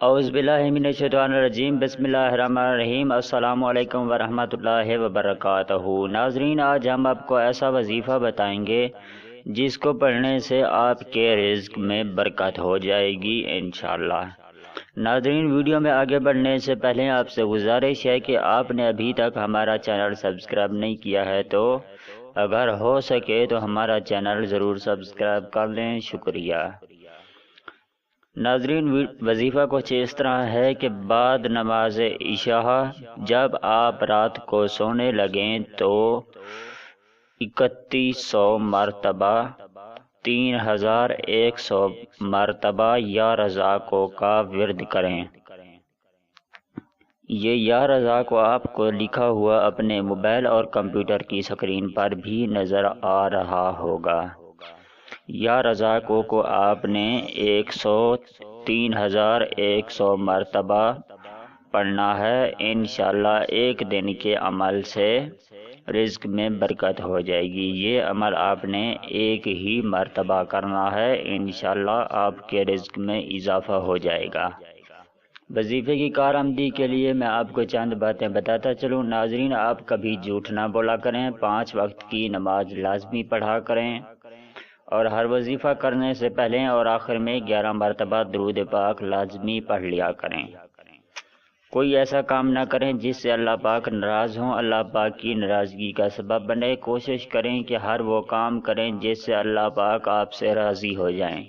औज़ुबिल्लाहिमिनश्शैतानिर्रजीम बिस्मिल्लाहिर्रहमानिर्रहीम अस्सलामु अलैकुम वरहमतुल्लाहि वबरकातुहू। नाज़रीन, आज हम आपको ऐसा वजीफ़ा बताएंगे जिसको पढ़ने से आपके रिज़्क़ में बरकत हो जाएगी इंशाअल्लाह। नाज़रीन, वीडियो में आगे बढ़ने से पहले आपसे गुजारिश है कि आपने अभी तक हमारा चैनल सब्सक्राइब नहीं किया है तो अगर हो सके तो हमारा चैनल ज़रूर सब्सक्राइब कर लें, शुक्रिया। नाज़रीन, वजीफ़ा कुछ इस तरह है कि बाद नमाज इशा जब आप रात को सोने लगें तो 3100 मरतबा 3100 मरतबा या रज़ाक़ों का विर्द करें। ये या रज़ा को आपको लिखा हुआ अपने मोबाइल और कंप्यूटर की स्क्रीन पर भी नज़र आ रहा होगा। या रज़ा को आपने 3100 मरतबा पढ़ना है। इंशाअल्लाह एक दिन के अमल से रिज़्क़ में बरकत हो जाएगी। ये अमल आपने एक ही मरतबा करना है, इंशाअल्लाह आपके रिज़्क़ में इजाफ़ा हो जाएगा। वजीफ़े की कारआमदी के लिए मैं आपको चंद बातें बताता चलूँ। नाज़रीन, आप कभी झूठ ना बोला करें, 5 वक्त की नमाज लाजमी पढ़ा करें और हर वजीफ़ा करने से पहले और आखिर में 11 मरतबा दुरूद पाक लाजमी पढ़ लिया करें। कोई ऐसा काम ना करें जिससे अल्लाह पाक नाराज़ हों, अल्लाह पाक की नाराज़गी का सबब बने। कोशिश करें कि हर वो काम करें जिससे अल्लाह पाक आपसे राज़ी हो जाएं,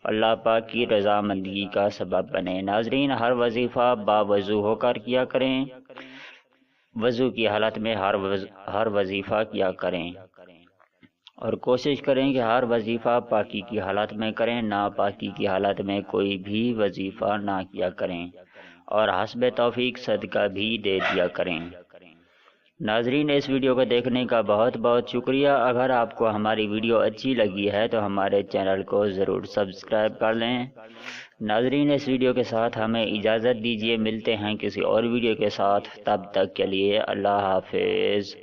अल्लाह पाक की रज़ामंदगी का सबब बने। नाज़रीन, हर वजीफ़ा बावज़ू होकर किया करें, वज़ू की हालत में हर वजीफ़ा किया करें और कोशिश करें कि हर वजीफ़ा पाकी की हालत में करें, नापाकी की हालत में कोई भी वजीफ़ा ना किया करें और हस्ब तौफीक सदका भी दे दिया करें। नाज़रीन, इस वीडियो को देखने का बहुत बहुत शुक्रिया। अगर आपको हमारी वीडियो अच्छी लगी है तो हमारे चैनल को ज़रूर सब्सक्राइब कर लें। नाज़रीन, इस वीडियो के साथ हमें इजाज़त दीजिए, मिलते हैं किसी और वीडियो के साथ, तब तक के लिए अल्लाह हाफिज़।